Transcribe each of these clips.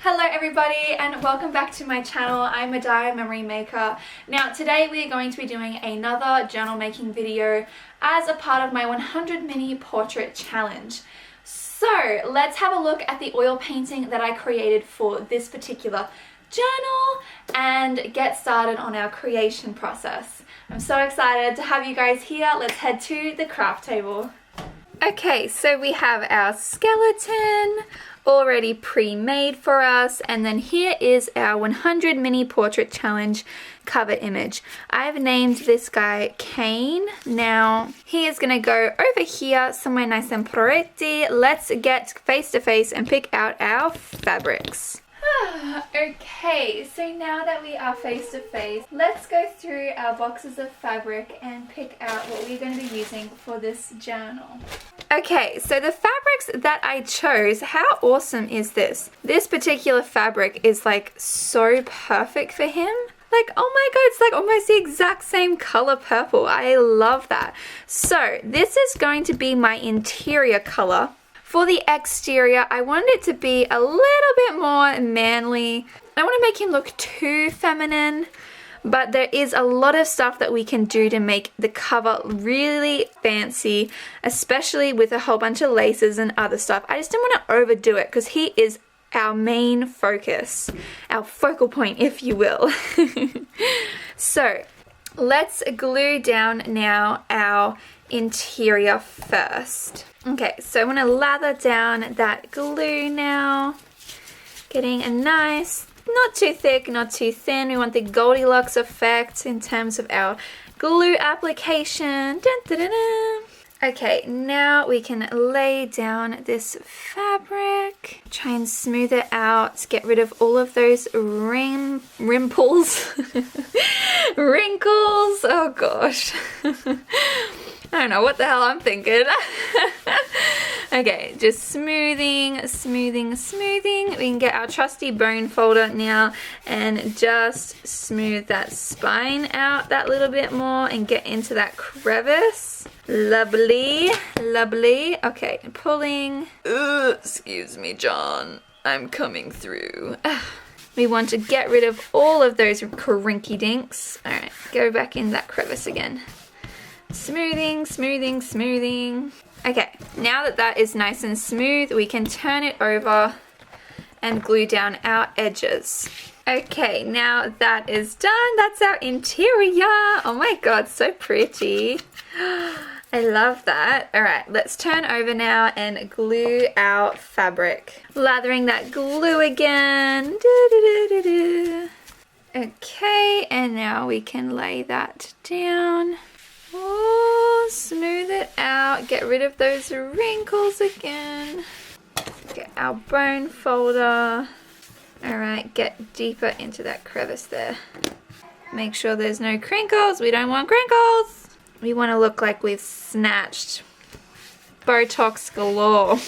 Hello everybody and welcome back to my channel. I'm a diary memory maker. Now today we are going to be doing another journal making video as a part of my 100 mini portrait challenge. So let's have a look at the oil painting that I created for this particular journal and get started on our creation process. I'm so excited to have you guys here. Let's head to the craft table. Okay, so we have our skeleton already pre-made for us, and then here is our 100 mini portrait challenge cover image. I've named this guy Kain. Now he is gonna go over here somewhere nice and pretty. Let's get face to face and pick out our fabrics. Okay, so now that we are face to face, let's go through our boxes of fabric and pick out what we're going to be using for this journal. Okay, so the fabrics that I chose, how awesome is this? This particular fabric is like so perfect for him. Like, oh my god, it's like almost the exact same color purple. I love that. So this is going to be my interior color. For the exterior, I wanted it to be a little bit more manly. I don't want to make him look too feminine, but there is a lot of stuff that we can do to make the cover really fancy, especially with a whole bunch of laces and other stuff. I just didn't want to overdo it because he is our main focus, our focal point, if you will. So let's glue down now our interior first. Okay, so I'm going to lather down that glue now, getting a nice, not too thick, not too thin. We want the Goldilocks effect in terms of our glue application. Dun, dun, dun, dun. Okay, now we can lay down this fabric, try and smooth it out, get rid of all of those rimples, wrinkles, oh gosh. I don't know what the hell I'm thinking. Okay, just smoothing, smoothing, smoothing. We can get our trusty bone folder now and just smooth that spine out that little bit more and get into that crevice. Lovely, lovely. Okay, pulling. Excuse me, John. I'm coming through. We want to get rid of all of those crinky dinks. Alright, go back in that crevice again. Smoothing, smoothing, smoothing. Okay, now that that is nice and smooth, we can turn it over and glue down our edges. Okay, now that is done. That's our interior. Oh my god, so pretty. I love that. Alright, let's turn over now and glue our fabric. Lathering that glue again. Okay, and now we can lay that down. Oh, smooth it out. Get rid of those wrinkles again. Get our bone folder. Alright, get deeper into that crevice there. Make sure there's no crinkles. We don't want crinkles. We want to look like we've snatched Botox galore.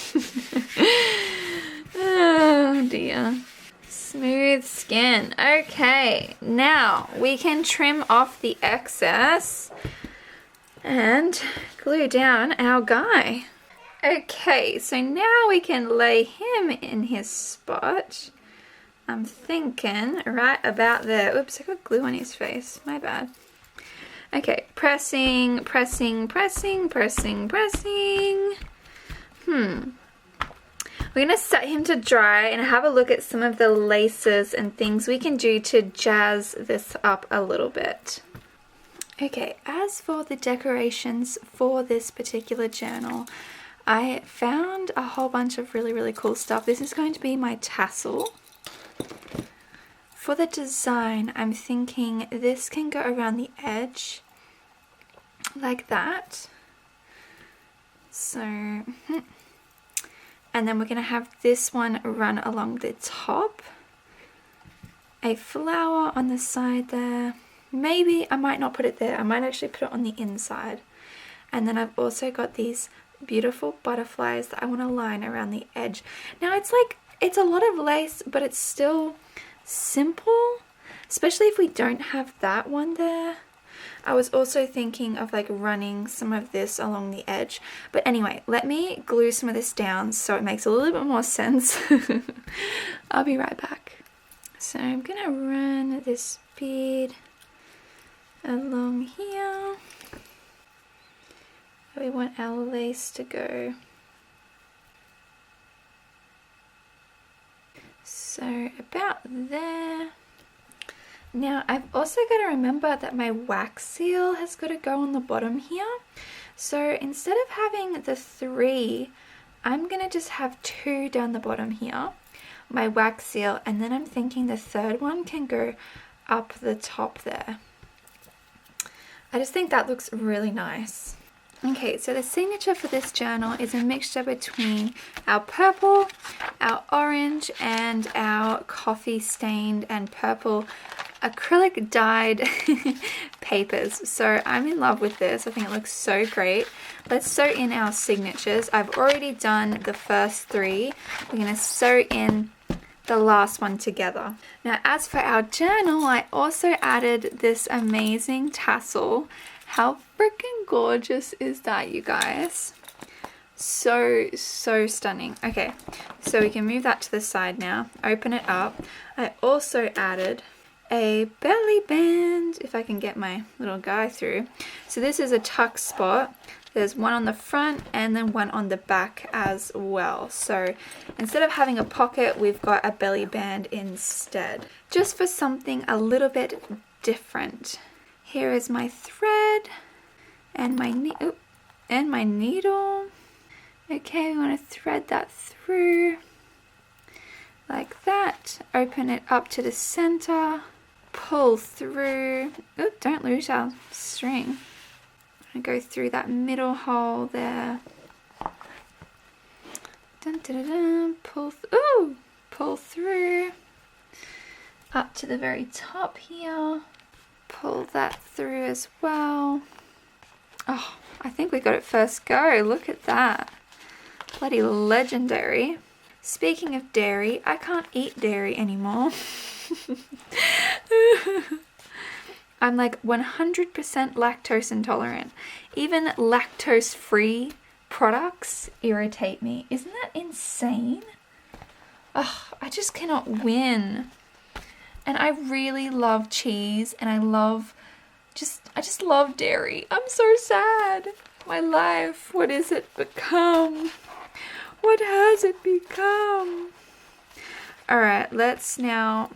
Oh dear. Smooth skin. Okay, now we can trim off the excess and glue down our guy. Okay, so now we can lay him in his spot. I'm thinking right about there. Oops, I got glue on his face. My bad. Okay, pressing, pressing, pressing, pressing, pressing. We're going to set him to dry and have a look at some of the laces and things we can do to jazz this up a little bit. Okay, as for the decorations for this particular journal, I found a whole bunch of really cool stuff. This is going to be my tassel. For the design, I'm thinking this can go around the edge like that. So, and then we're going to have this one run along the top. A flower on the side there. Maybe I might not put it there. I might actually put it on the inside. And then I've also got these beautiful butterflies that I want to line around the edge. Now it's like, it's a lot of lace, but it's still simple, especially if we don't have that one there. I was also thinking of like running some of this along the edge. But anyway, let me glue some of this down so it makes a little bit more sense. I'll be right back. So I'm gonna run this bead along here. We want our lace to go. So about there. Now I've also got to remember that my wax seal has got to go on the bottom here. So instead of having the 3, I'm going to just have 2 down the bottom here, my wax seal, and then I'm thinking the 3rd one can go up the top there. I just think that looks really nice. Okay, so the signature for this journal is a mixture between our purple, our orange, and our coffee stained and purple acrylic dyed papers. So I'm in love with this. I think it looks so great. Let's sew in our signatures. I've already done the first 3. We're going to sew in the last one together. Now as for our journal, I also added this amazing tassel. How freaking gorgeous is that, you guys? So stunning. Okay, so we can move that to the side now. Open it up. I also added a belly band, if I can get my little guy through. So this is a tuck spot. There's one on the front and then one on the back as well. So instead of having a pocket, we've got a belly band instead, just for something a little bit different. Here is my thread and my needle. Okay, we want to thread that through like that. Open it up to the center. Pull through. Oop, don't lose our string. I'm going to go through that middle hole there. Dun, dun, dun, dun. Pull through. Up to the very top here. Pull that through as well. Oh, I think we got it first go. Look at that. Bloody legendary. Speaking of dairy, I can't eat dairy anymore. I'm like 100% lactose intolerant. Even lactose-free products irritate me. Isn't that insane? Oh, I just cannot win. And I really love cheese, and I just love dairy. I'm so sad. My life, what has it become? What has it become? All right, let's now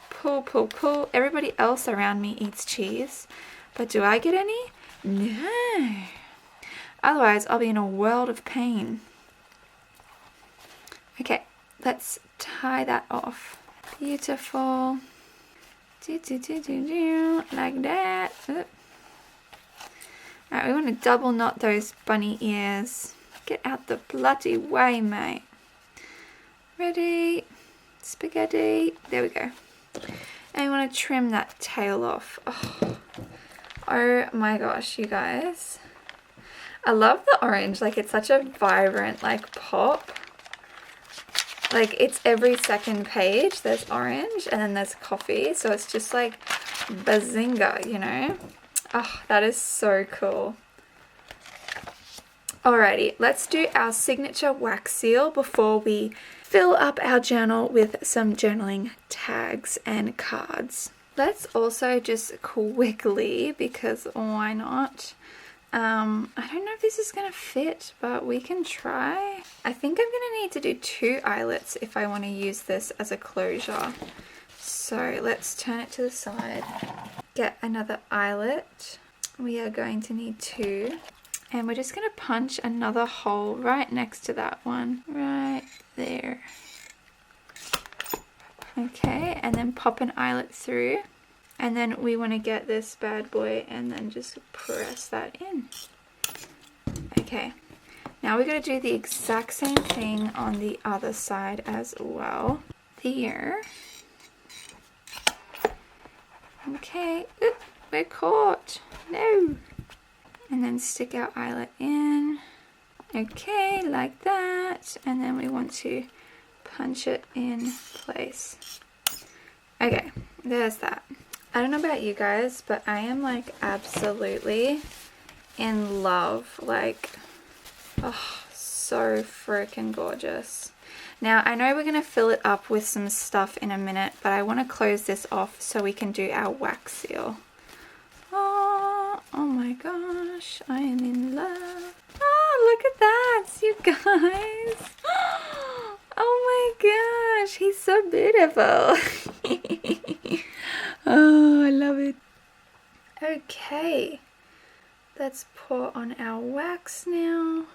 pull. Everybody else around me eats cheese, but do I get any? No. Otherwise, I'll be in a world of pain. Okay, let's tie that off. Beautiful. Like that. Alright, we want to double knot those bunny ears. Get out the bloody way, mate. Ready? Spaghetti. There we go. And we want to trim that tail off. Oh my gosh, you guys. I love the orange. Like, it's such a vibrant, like, pop. Like, it's every second page there's orange and then there's coffee, so it's just like bazinga, you know? Oh, that is so cool. Alrighty, let's do our signature wax seal before we fill up our journal with some journaling tags and cards. Let's also just quickly, because why not? I don't know if this is going to fit, but we can try. I think I'm going to need to do 2 eyelets if I want to use this as a closure. So let's turn it to the side. Get another eyelet. We are going to need 2. And we're just going to punch another hole right next to that one. Right there. Okay, and then pop an eyelet through. And then we want to get this bad boy and then just press that in. Okay, now we're going to do the exact same thing on the other side as well. There. Okay, oop, we're caught. No. And then stick our eyelet in. Okay, like that. And then we want to punch it in place. Okay, there's that. I don't know about you guys, but I am like absolutely in love. Like, oh, so freaking gorgeous. Now, I know we're going to fill it up with some stuff in a minute, but I want to close this off so we can do our wax seal. Oh my gosh, I am in love. Oh, look at that, you guys. Oh my gosh, he's so beautiful. Oh, I love it. Okay, let's pour on our wax now.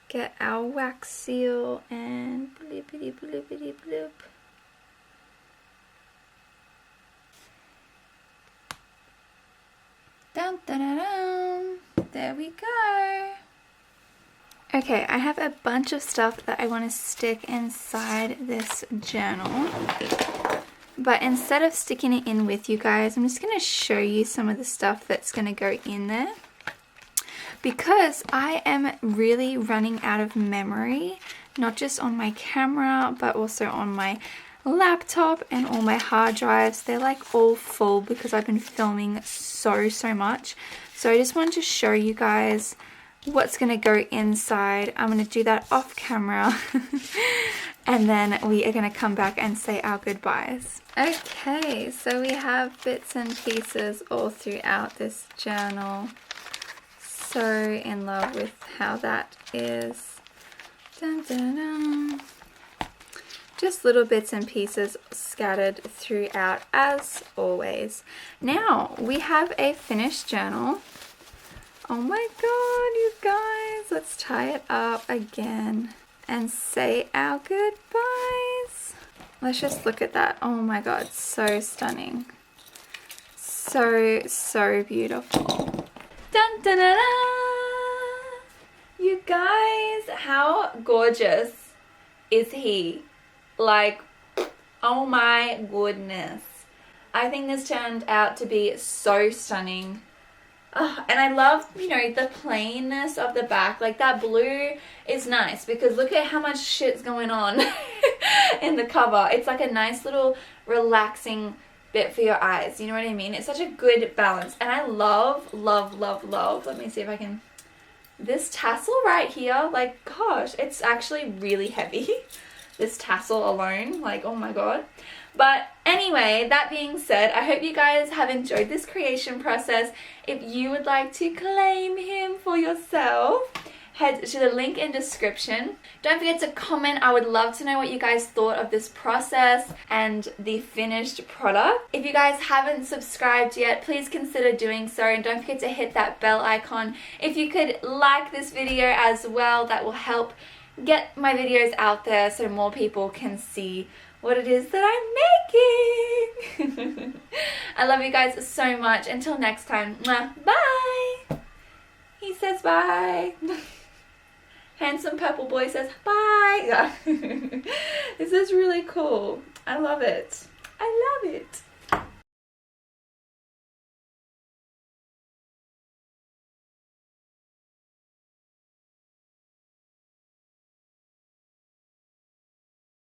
Get our wax seal and blippity blippity blip. Dun, dun, dun, dun. There we go. Okay, I have a bunch of stuff that I want to stick inside this journal. But instead of sticking it in with you guys, I'm just going to show you some of the stuff that's going to go in there. Because I am really running out of memory, not just on my camera, but also on my laptop and all my hard drives. They're like all full because I've been filming so much. So I just wanted to show you guys what's going to go inside. I'm going to do that off camera and then we are going to come back and say our goodbyes. Okay, so we have bits and pieces all throughout this journal. So in love with how that is. Dun, dun, dun. Just little bits and pieces scattered throughout as always. Now we have a finished journal. Oh my god, you guys, let's tie it up again and say our goodbyes. Let's just look at that. Oh my god, so stunning. So beautiful. Dun, dun, dun, dun. You guys, how gorgeous is he? Like, oh my goodness. I think this turned out to be so stunning. Oh, and I love, you know, the plainness of the back. Like, that blue is nice because look at how much shit's going on in the cover. It's like a nice little relaxing bit for your eyes. You know what I mean? It's such a good balance. And I love. Let me see if I can. This tassel right here, like, gosh, it's actually really heavy. This tassel alone, like, oh my god. But anyway, that being said, I hope you guys have enjoyed this creation process. If you would like to claim him for yourself, head to the link in description. Don't forget to comment. I would love to know what you guys thought of this process and the finished product. If you guys haven't subscribed yet, please consider doing so, and don't forget to hit that bell icon. If you could like this video as well, that will help get my videos out there so more people can see what it is that I'm making. I love you guys so much. Until next time, bye. He says bye. Handsome purple boy says bye. This is really cool. I love it. I love it.